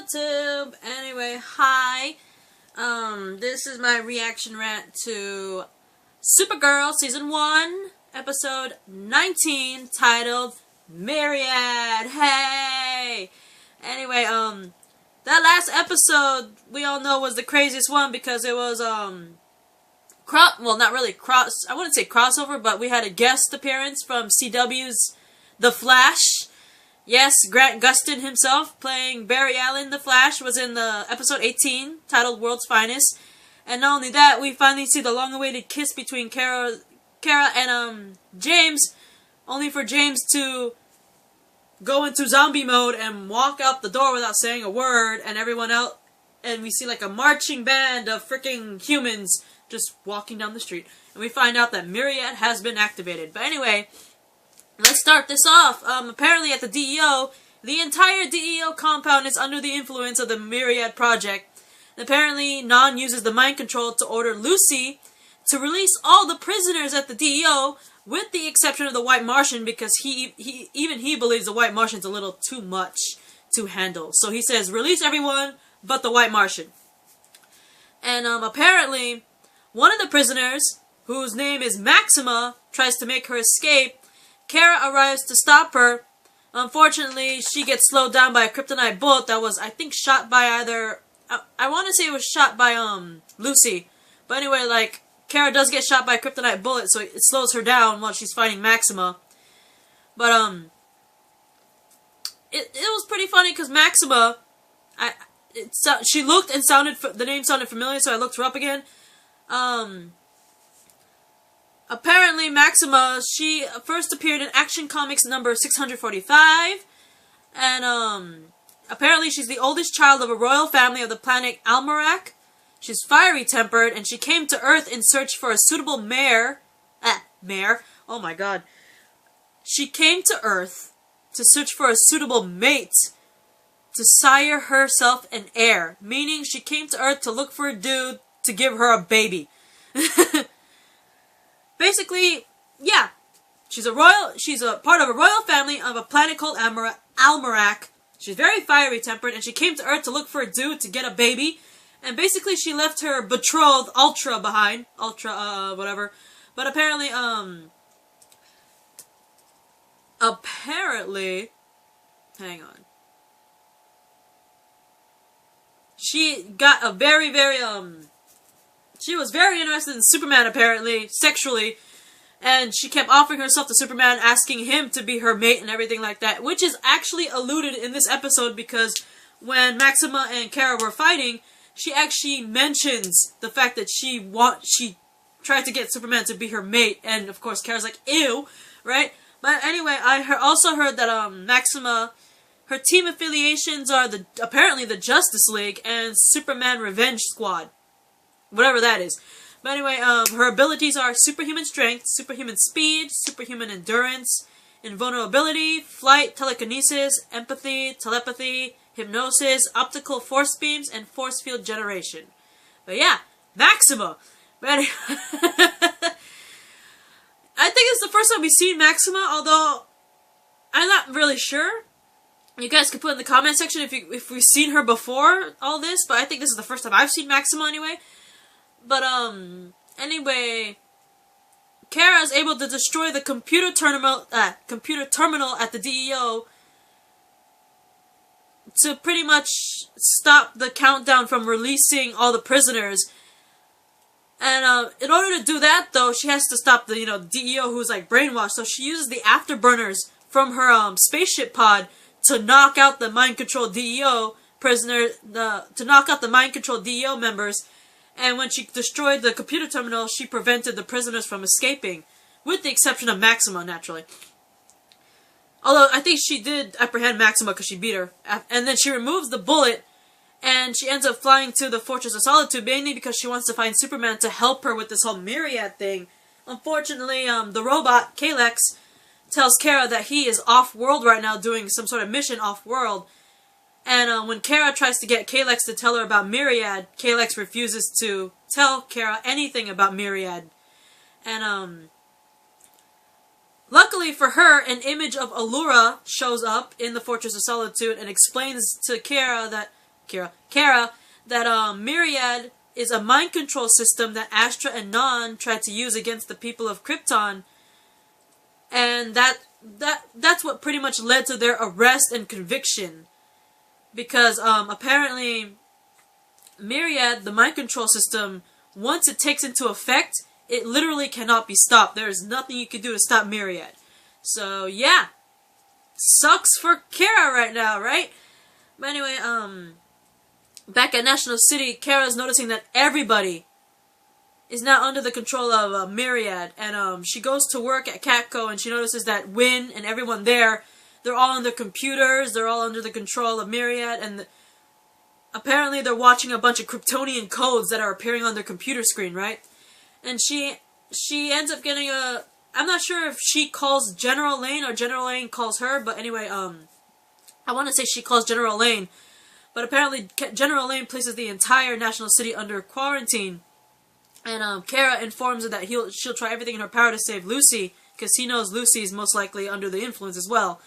YouTube. Anyway, hi. This is my reaction rant to Supergirl Season 1, Episode 19, titled Myriad. Hey! Anyway, that last episode, we all know, was the craziest one because it was, not really I wouldn't say crossover, but we had a guest appearance from CW's The Flash. Yes, Grant Gustin himself, playing Barry Allen, The Flash, was in the episode 18, titled World's Finest. And not only that, we finally see the long-awaited kiss between Kara and, James, only for James to go into zombie mode and walk out the door without saying a word, and everyone else, and we see like a marching band of freaking humans just walking down the street. And we find out that Myriad has been activated. But anyway, let's start this off. Apparently at the DEO, the entire DEO compound is under the influence of the Myriad project. And apparently, Non uses the mind control to order Lucy to release all the prisoners at the DEO, with the exception of the White Martian, because even he believes the White Martian's a little too much to handle. So he says, release everyone but the White Martian. And apparently, one of the prisoners, whose name is Maxima, tries to make her escape. Kara arrives to stop her. Unfortunately, she gets slowed down by a kryptonite bullet that was, I think, shot by either... I want to say it was shot by, Lucy. But anyway, like, Kara does get shot by a kryptonite bullet, so it slows her down while she's fighting Maxima. But, it was pretty funny, because Maxima, she looked and the name sounded familiar, so I looked her up again. Apparently, Maxima, she first appeared in Action Comics number 645, and, apparently she's the oldest child of a royal family of the planet Almerac. She's fiery-tempered, and she came to Earth in search for a suitable mare. Oh my god. She came to Earth to search for a suitable mate to sire herself an heir, meaning she came to Earth to look for a dude to give her a baby. Basically, yeah, she's a part of a royal family of a planet called Almerac. She's very fiery-tempered, and she came to Earth to look for a dude to get a baby. And basically, she left her betrothed, Ultra, behind. Whatever. But apparently, hang on. She got a very, she was very interested in Superman, apparently, sexually. And she kept offering herself to Superman, asking him to be her mate and everything like that. Which is actually alluded in this episode, because when Maxima and Kara were fighting, she actually mentions the fact that she tried to get Superman to be her mate. And, of course, Kara's like, ew, right? But anyway, I also heard that Maxima, her team affiliations are apparently the Justice League and Superman Revenge Squad. Whatever that is. But anyway, her abilities are superhuman strength, superhuman speed, superhuman endurance, invulnerability, flight, telekinesis, empathy, telepathy, hypnosis, optical force beams, and force field generation. But yeah, Maxima! But anyway, I think it's the first time we've seen Maxima, although I'm not really sure. You guys can put in the comment section if we've seen her before all this, but I think this is the first time I've seen Maxima anyway. But, anyway, Kara is able to destroy the computer terminal at the DEO to pretty much stop the countdown from releasing all the prisoners. And, in order to do that, though, she has to stop the, DEO who's, like, brainwashed. So she uses the afterburners from her, spaceship pod to knock out the mind-controlled DEO to knock out the mind-controlled DEO members. And when she destroyed the computer terminal, she prevented the prisoners from escaping. With the exception of Maxima, naturally. Although, I think she did apprehend Maxima because she beat her. And then she removes the bullet, and she ends up flying to the Fortress of Solitude, mainly because she wants to find Superman to help her with this whole Myriad thing. Unfortunately, the robot, Kalex, tells Kara that he is off-world right now doing some sort of mission off-world. And when Kara tries to get Kalex to tell her about Myriad, Kalex refuses to tell Kara anything about Myriad. And, luckily for her, an image of Allura shows up in the Fortress of Solitude and explains to Kara that Kara, that Myriad is a mind control system that Astra and Non tried to use against the people of Krypton, and that's what pretty much led to their arrest and conviction. Because apparently Myriad, the mind control system, once it takes into effect, it literally cannot be stopped. There is nothing you can do to stop Myriad. So yeah, sucks for Kara right now, right? But anyway, back at National City, Kara's noticing that everybody is now under the control of Myriad, and she goes to work at Catco, and she notices that Wynn and everyone there, they're all on their computers, they're all under the control of Myriad, and apparently they're watching a bunch of Kryptonian codes that are appearing on their computer screen, right? And she ends up getting a... I'm not sure if she calls General Lane or General Lane calls her, but anyway, I want to say she calls General Lane, but apparently General Lane places the entire National City under quarantine, and Kara informs her that she'll try everything in her power to save Lucy, because he knows Lucy's most likely under the influence as well.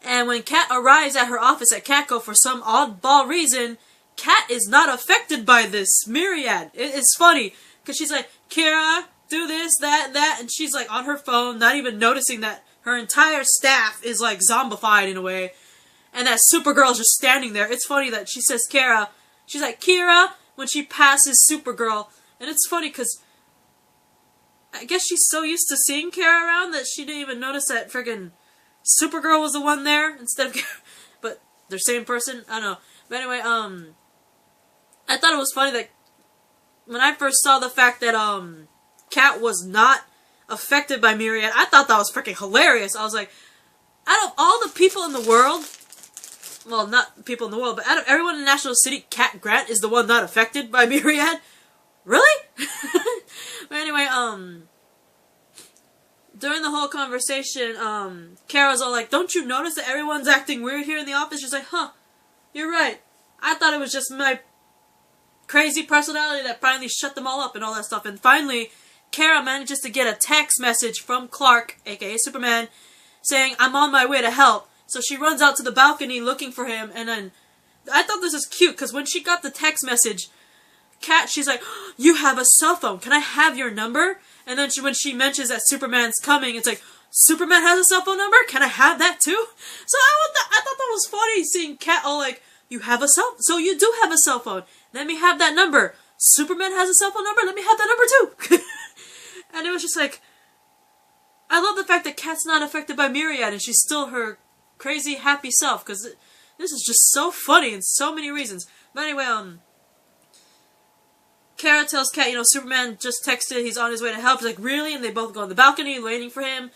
And when Kat arrives at her office at Catco for some oddball reason, Kat is not affected by this Myriad. It's funny, because she's like, Kara, do this, that, and she's like on her phone, not even noticing that her entire staff is like zombified in a way, and that Supergirl's just standing there. It's funny that she says Kara, she's like, Kira, when she passes Supergirl, and it's funny because I guess she's so used to seeing Kara around that she didn't even notice that friggin' Supergirl was the one there instead of Kara. But they're same person? I don't know. But anyway, I thought it was funny that when I first saw the fact that, Kat was not affected by Myriad, I thought that was freaking hilarious. I was like, out of all the people in the world, well, not people in the world, but out of everyone in National City, Kat Grant is the one not affected by Myriad? Really? But anyway, during the whole conversation, Kara's all like, don't you notice that everyone's acting weird here in the office? She's like, huh, you're right. I thought it was just my crazy personality that finally shut them all up and all that stuff. And finally, Kara manages to get a text message from Clark, aka Superman, saying, I'm on my way to help. So she runs out to the balcony looking for him, and then I thought this was cute, because when she got the text message, Kat, she's like, you have a cell phone, can I have your number? And then when she mentions that Superman's coming, it's like, Superman has a cell phone number? Can I have that too? So I thought that was funny, seeing Kat all like, you have a cell phone? So you do have a cell phone. Let me have that number. Superman has a cell phone number? Let me have that number too. And it was just like, I love the fact that Kat's not affected by Myriad and she's still her crazy happy self, because this is just so funny in so many reasons. But anyway, Kara tells Kat, Superman just texted, he's on his way to help. She's like, really? And they both go on the balcony waiting for him.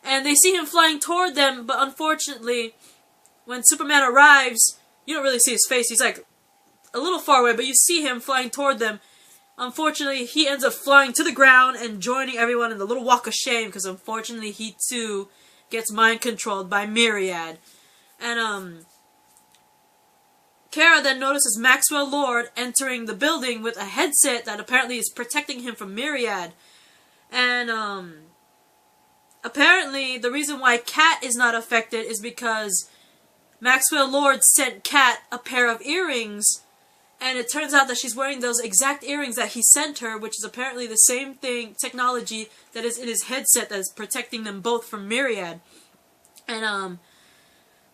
And they see him flying toward them, but unfortunately, when Superman arrives, you don't really see his face. He's like a little far away, but you see him flying toward them. Unfortunately, he ends up flying to the ground and joining everyone in the little walk of shame, because unfortunately he too gets mind controlled by Myriad. And Kara then notices Maxwell Lord entering the building with a headset that apparently is protecting him from Myriad. And apparently the reason why Kat is not affected is because Maxwell Lord sent Kat a pair of earrings, and it turns out that she's wearing those exact earrings that he sent her, which is apparently the same technology that is in his headset that is protecting them both from Myriad. And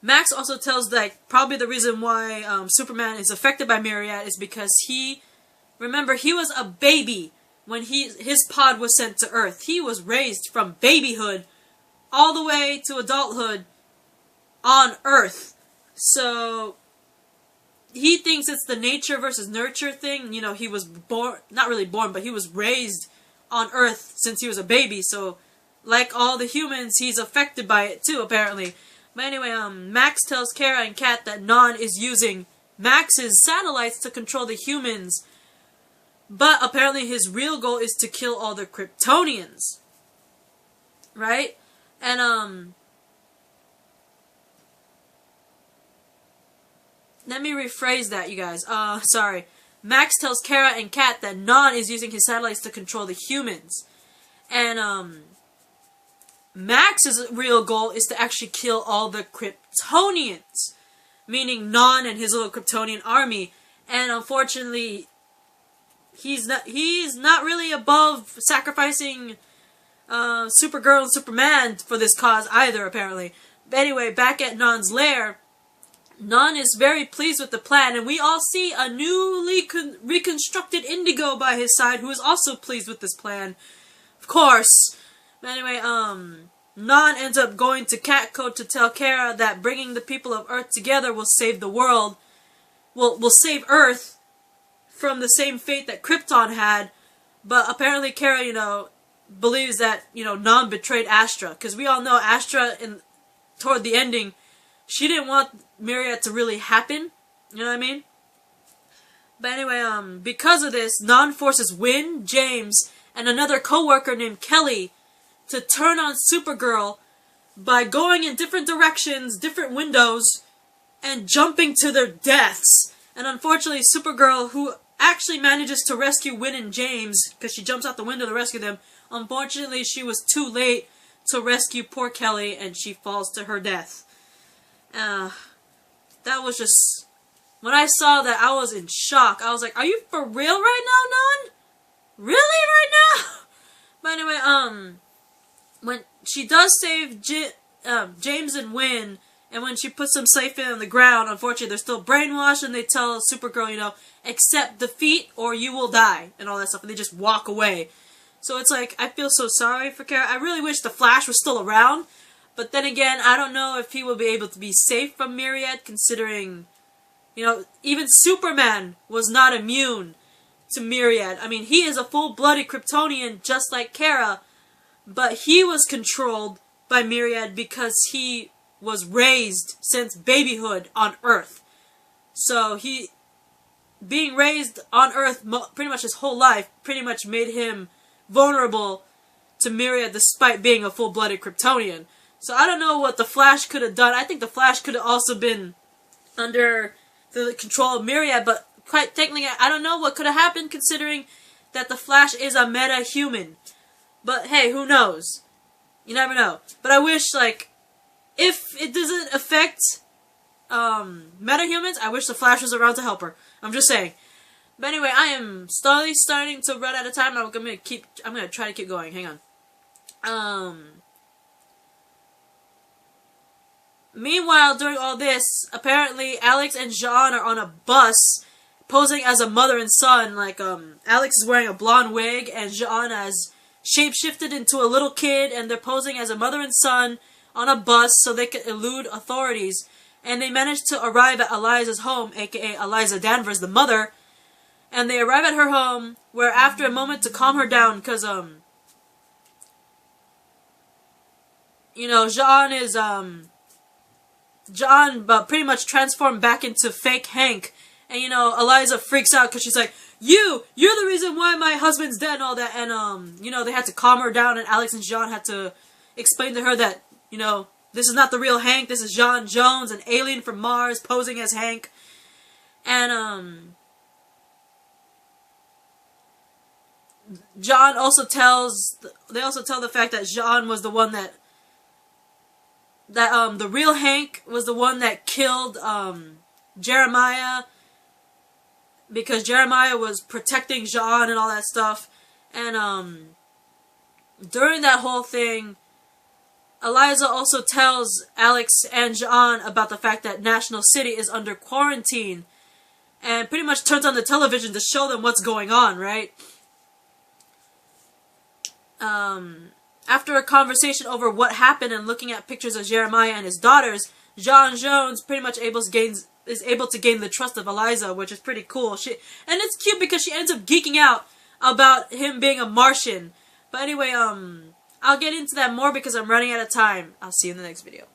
Max also tells probably the reason why Superman is affected by Myriad is because remember, he was a baby when his pod was sent to Earth. He was raised from babyhood all the way to adulthood on Earth. So he thinks it's the nature versus nurture thing. He was not really born, but he was raised on Earth since he was a baby. So, like all the humans, he's affected by it too, apparently. But anyway, Max tells Kara and Kat that Non is using Max's satellites to control the humans. But apparently his real goal is to kill all the Kryptonians. Right? And, let me rephrase that, you guys. Sorry. Max tells Kara and Kat that Non is using his satellites to control the humans. And, Max's real goal is to actually kill all the Kryptonians. meaning Non and his little Kryptonian army. And unfortunately, he's not really above sacrificing Supergirl and Superman for this cause either, apparently. But anyway, back at Non's lair, Non is very pleased with the plan, and we all see a newly reconstructed Indigo by his side, who is also pleased with this plan, of course. But anyway, Non ends up going to Catco to tell Kara that bringing the people of Earth together will save the world, will save Earth from the same fate that Krypton had. But apparently Kara, believes that, Non betrayed Astra, because we all know Astra, toward the ending, she didn't want Myriad to really happen, you know what I mean? But anyway, because of this, Non forces Wynn, James, and another co-worker named Kelly to turn on Supergirl by going in different directions, different windows, and jumping to their deaths. And unfortunately, Supergirl, who actually manages to rescue Wynn and James, because she jumps out the window to rescue them, unfortunately, she was too late to rescue poor Kelly, and she falls to her death. That was just... When I saw that, I was in shock. I was like, are you for real right now, Non? Really right now? But anyway, when she does save James and Wynn, and when she puts them safely on the ground, unfortunately they're still brainwashed, and they tell Supergirl, accept defeat or you will die, and all that stuff, and they just walk away. So it's like, I feel so sorry for Kara. I really wish the Flash was still around, but then again, I don't know if he will be able to be safe from Myriad, considering, even Superman was not immune to Myriad. I mean, he is a full-blooded Kryptonian, just like Kara, but he was controlled by Myriad because he was raised since babyhood on Earth. So being raised on Earth pretty much his whole life pretty much made him vulnerable to Myriad despite being a full-blooded Kryptonian. So I don't know what the Flash could have done. I think the Flash could have also been under the control of Myriad, but quite technically I don't know what could have happened considering that the Flash is a meta-human. But hey, who knows? You never know. But I wish, if it doesn't affect metahumans, I wish the Flash was around to help her. I'm just saying. But anyway, I am slowly starting to run out of time. I'm gonna try to keep going. Hang on. Meanwhile, during all this, apparently Alex and Jean are on a bus posing as a mother and son. Alex is wearing a blonde wig and Jean has shapeshifted into a little kid, and they're posing as a mother and son on a bus so they could elude authorities. And they managed to arrive at Eliza's home, aka Eliza Danvers, the mother. And they arrive at her home, where after a moment to calm her down, because, Jean pretty much transformed back into fake Hank. And, Eliza freaks out because she's like, you're the reason why my husband's dead and all that. And, they had to calm her down, and Alex and Jean had to explain to her that, this is not the real Hank, this is John Jones, an alien from Mars posing as Hank. And, John also they also tell the fact that Jean was the one that the real Hank was the one that killed, Jeremiah, because Jeremiah was protecting Jean and all that stuff. And, during that whole thing, Eliza also tells Alex and Jean about the fact that National City is under quarantine, and pretty much turns on the television to show them what's going on, right? After a conversation over what happened and looking at pictures of Jeremiah and his daughters, John Jones pretty much is able to gain the trust of Eliza, which is pretty cool. And it's cute because she ends up geeking out about him being a Martian. But anyway, I'll get into that more because I'm running out of time. I'll see you in the next video.